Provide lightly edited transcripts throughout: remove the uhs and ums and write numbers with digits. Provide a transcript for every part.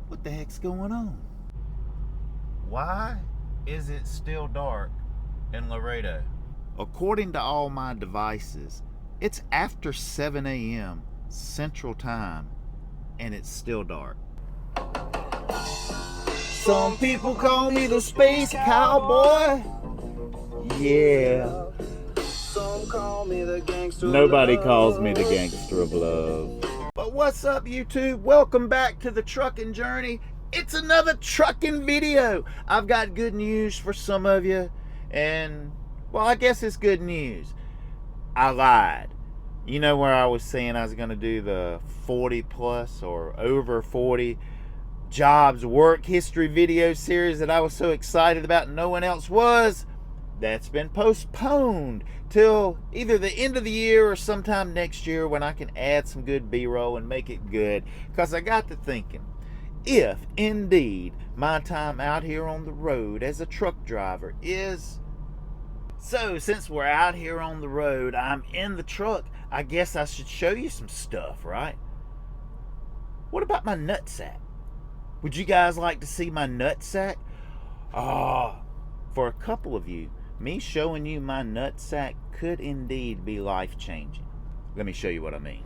What the heck's going on? Why is it still dark in Laredo? According to all my devices, it's after 7 a.m. Central Time, and it's still dark. Some people call me the space cowboy. Yeah. Some call me the gangster. Nobody calls me the gangster of love. But what's up, YouTube? Welcome back to the trucking journey. It's another trucking video. I've got good news for some of you, and well, I guess it's good news. I lied. You know where I was saying I was going to do the 40 plus or over 40 jobs work history video series that I was so excited about and no one else was? That's been postponed till either the end of the year or sometime next year when I can add some good B-roll and make it good. Because I got to thinking, if indeed my time out here on the road as a truck driver is... So since we're out here on the road, I'm in the truck, I guess I should show you some stuff, right? What about my Nut-Sac? Would you guys like to see my Nut-Sac? For a couple of you, me showing you my Nut-Sac could indeed be life-changing. Let me show you what I mean.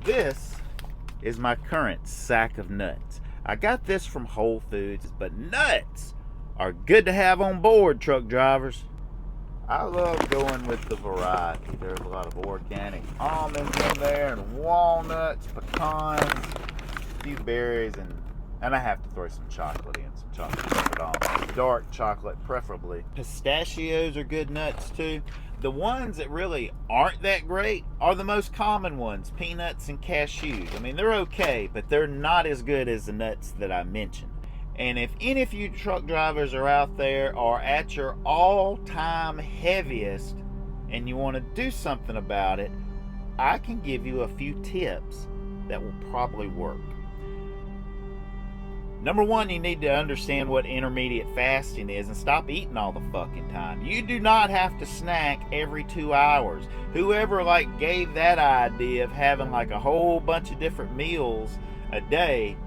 This is my current sack of nuts. I got this from Whole Foods, but nuts are good to have on board, truck drivers. I love going with the variety. There's a lot of organic almonds in there, and walnuts, pecans, a few berries, and I have to throw some chocolate in, some chocolate almonds. Dark chocolate, preferably. Pistachios are good nuts too. The ones that really aren't that great are the most common ones, peanuts and cashews. I mean, they're okay, but they're not as good as the nuts that I mentioned. And if any of you truck drivers are out there or at your all-time heaviest and you want to do something about it, I can give you a few tips that will probably work. Number one, you need to understand what intermediate fasting is and stop eating all the fucking time. You do not have to snack every 2 hours. Whoever gave that idea of having a whole bunch of different meals a day,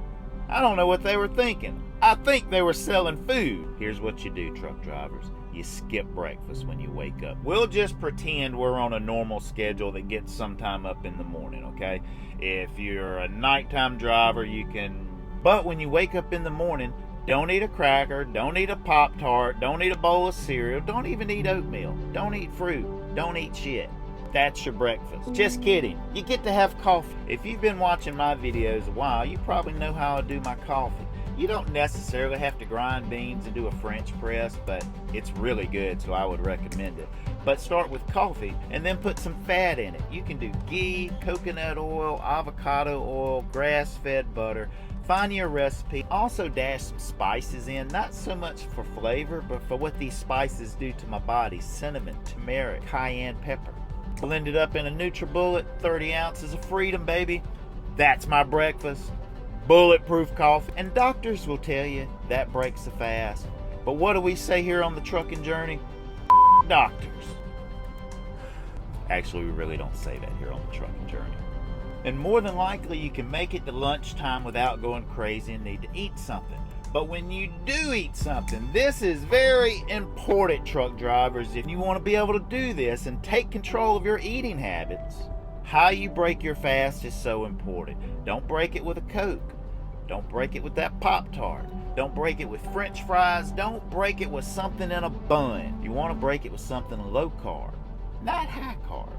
I don't know what they were thinking. I think they were selling food. Here's what you do, truck drivers. You skip breakfast when you wake up. We'll just pretend we're on a normal schedule that gets sometime up in the morning, okay? If you're a nighttime driver, you can... But when you wake up in the morning, don't eat a cracker, don't eat a Pop-Tart, don't eat a bowl of cereal, don't even eat oatmeal, don't eat fruit, don't eat shit. That's your breakfast. Just kidding. You get to have coffee. If you've been watching my videos a while, you probably know how I do my coffee. You don't necessarily have to grind beans and do a French press, but it's really good, so I would recommend it. But start with coffee and then put some fat in it. You can do ghee, coconut oil, avocado oil, grass-fed butter. Find your recipe. Also dash some spices in, not so much for flavor, but for what these spices do to my body. Cinnamon, turmeric, cayenne pepper. Blend it up in a NutriBullet, 30 ounces of freedom, baby. That's my breakfast. Bulletproof coffee. And doctors will tell you that breaks the fast. But what do we say here on the trucking journey? Doctors. Actually, we really don't say that here on the trucking journey. And more than likely, you can make it to lunchtime without going crazy and need to eat something. But when you do eat something, this is very important, truck drivers. If you want to be able to do this and take control of your eating habits, how you break your fast is so important. Don't break it with a Coke. Don't break it with that Pop-Tart. Don't break it with French fries. Don't break it with something in a bun. You want to break it with something low carb, not high carb.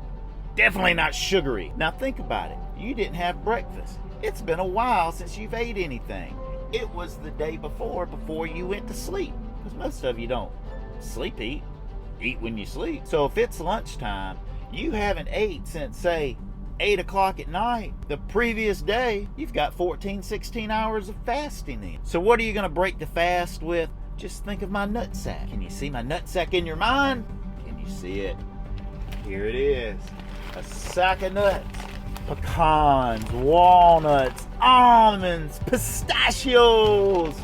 Definitely not sugary. Now think about it. You didn't have breakfast. It's been a while since you've ate anything. It was the day before you went to sleep. Because most of you don't sleep eat. Eat when you sleep. So if it's lunchtime, you haven't ate since, say, 8 o'clock at night. The previous day, you've got 14, 16 hours of fasting in. So what are you going to break the fast with? Just think of my Nut-Sac. Can you see my Nut-Sac in your mind? Can you see it? Here it is. A sack of nuts. Pecans, walnuts, almonds, pistachios.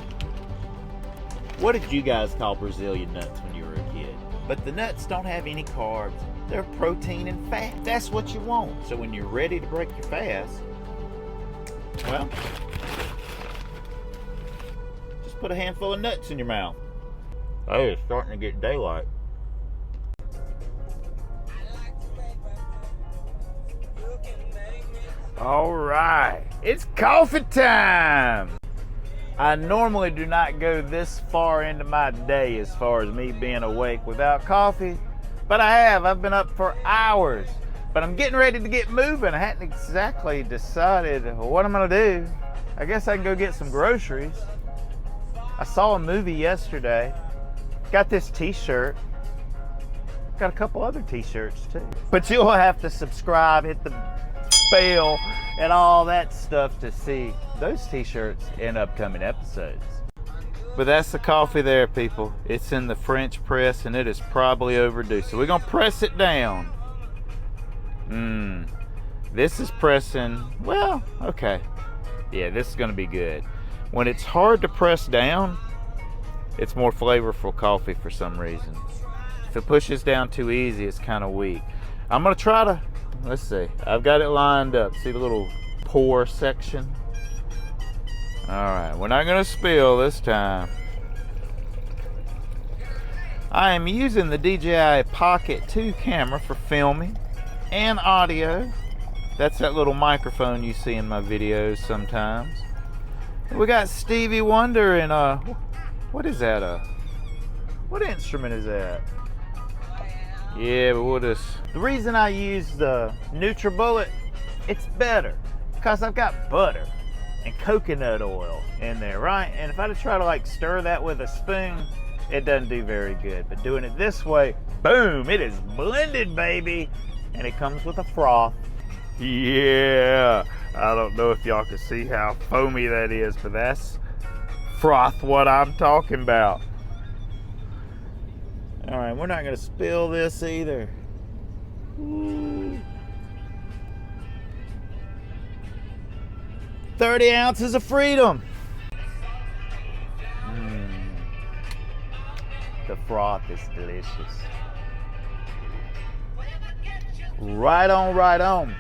What did you guys call Brazilian nuts when you were a kid? But the nuts don't have any carbs, They're protein and fat. That's what you want. So when you're ready to break your fast, well, just put a handful of nuts in your mouth. Oh, it's starting to get daylight. All right, it's coffee time. I normally do not go this far into my day as far as me being awake without coffee, but I have. I've been up for hours, but I'm getting ready to get moving. I hadn't exactly decided what I'm gonna do. I guess I can go get some groceries. I saw a movie yesterday. Got this t-shirt. Got a couple other t-shirts too. But you'll have to subscribe, hit the bell, and all that stuff to see those t-shirts in upcoming episodes. But that's the coffee there, people. It's in the French press and it is probably overdue. So we're gonna press it down. This is pressing, well, okay. Yeah, this is gonna be good. When it's hard to press down, it's more flavorful coffee for some reason. If it pushes down too easy, it's kind of weak. I'm gonna try to, let's see. I've got it lined up. See the little pour section? All right, we're not gonna spill this time. I am using the DJI Pocket 2 camera for filming and audio. That's that little microphone you see in my videos sometimes. We got Stevie Wonder and what is that? What instrument is that? Yeah, but we'll just... The reason I use the NutriBullet, it's better because I've got butter and coconut oil in there, right? And if I try to like stir that with a spoon, it doesn't do very good. But doing it this way, boom, it is blended, baby. And it comes with a froth. Yeah, I don't know if y'all can see how foamy that is, but that's froth what I'm talking about. All right, we're not gonna spill this either. Ooh. 30 ounces of freedom. The froth is delicious. Right on, right on.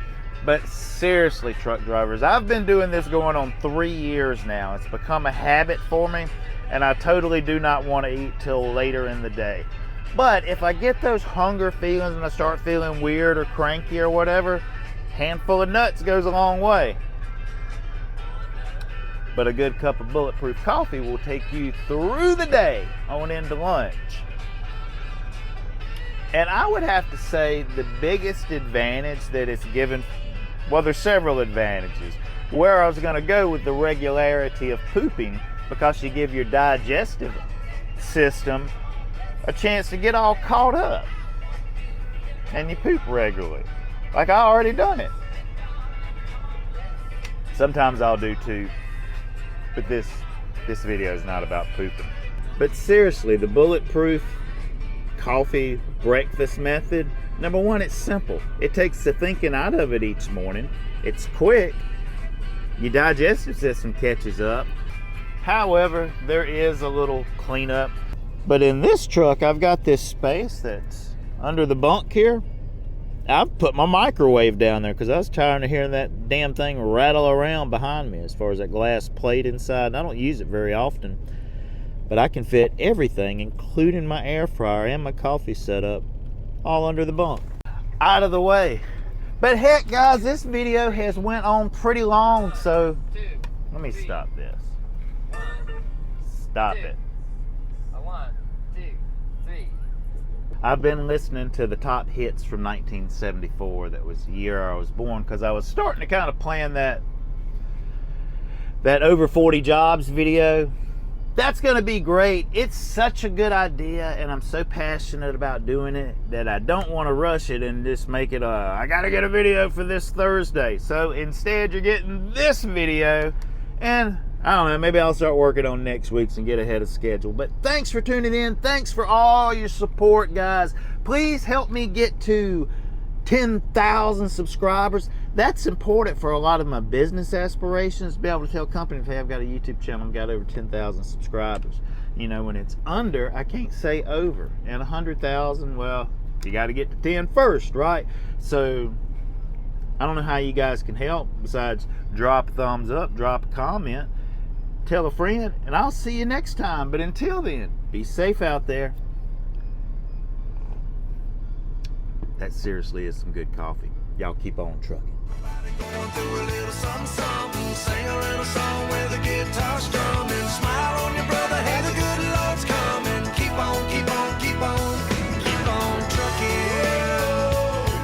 But seriously, truck drivers, I've been doing this going on 3 years now. It's become a habit for me, and I totally do not want to eat till later in the day. But if I get those hunger feelings and I start feeling weird or cranky or whatever, handful of nuts goes a long way. But a good cup of bulletproof coffee will take you through the day on into lunch. And I would have to say the biggest advantage that it's given, well, there's several advantages. Where I was going to go with the regularity of pooping, because you give your digestive system a chance to get all caught up. And you poop regularly. Like I already done it. Sometimes I'll do too. But this video is not about pooping. But seriously, the bulletproof coffee breakfast method, number one, it's simple. It takes the thinking out of it each morning. It's quick. Your digestive system catches up. However, there is a little cleanup. But in this truck, I've got this space that's under the bunk here. I've put my microwave down there because I was tired of hearing that damn thing rattle around behind me as far as that glass plate inside. And I don't use it very often, but I can fit everything, including my air fryer and my coffee setup, all under the bunk. Out of the way. But heck, guys, this video has went on pretty long, so let me stop this. Stop it. 1, 2, 3. I've been listening to the top hits from 1974. That was the year I was born, because I was starting to kind of plan that over 40 jobs video. That's going to be great. It's such a good idea, and I'm so passionate about doing it that I don't want to rush it and just make it I got to get a video for this Thursday. So instead, you're getting this video, and I don't know, maybe I'll start working on next week's and get ahead of schedule. But thanks for tuning in. Thanks for all your support, guys. Please help me get to 10,000 subscribers. That's important for a lot of my business aspirations, to be able to tell companies, hey, I've got a YouTube channel, I've got over 10,000 subscribers. You know, when it's under, I can't say over. And 100,000, well, You got to get to 10 first, right? So I don't know how you guys can help besides drop a thumbs up, drop a comment, tell a friend, and I'll see you next time. But until then, be safe out there. That seriously is some good coffee. Y'all keep on trucking. Going through a little something, something. Sing a little song with a guitar strum.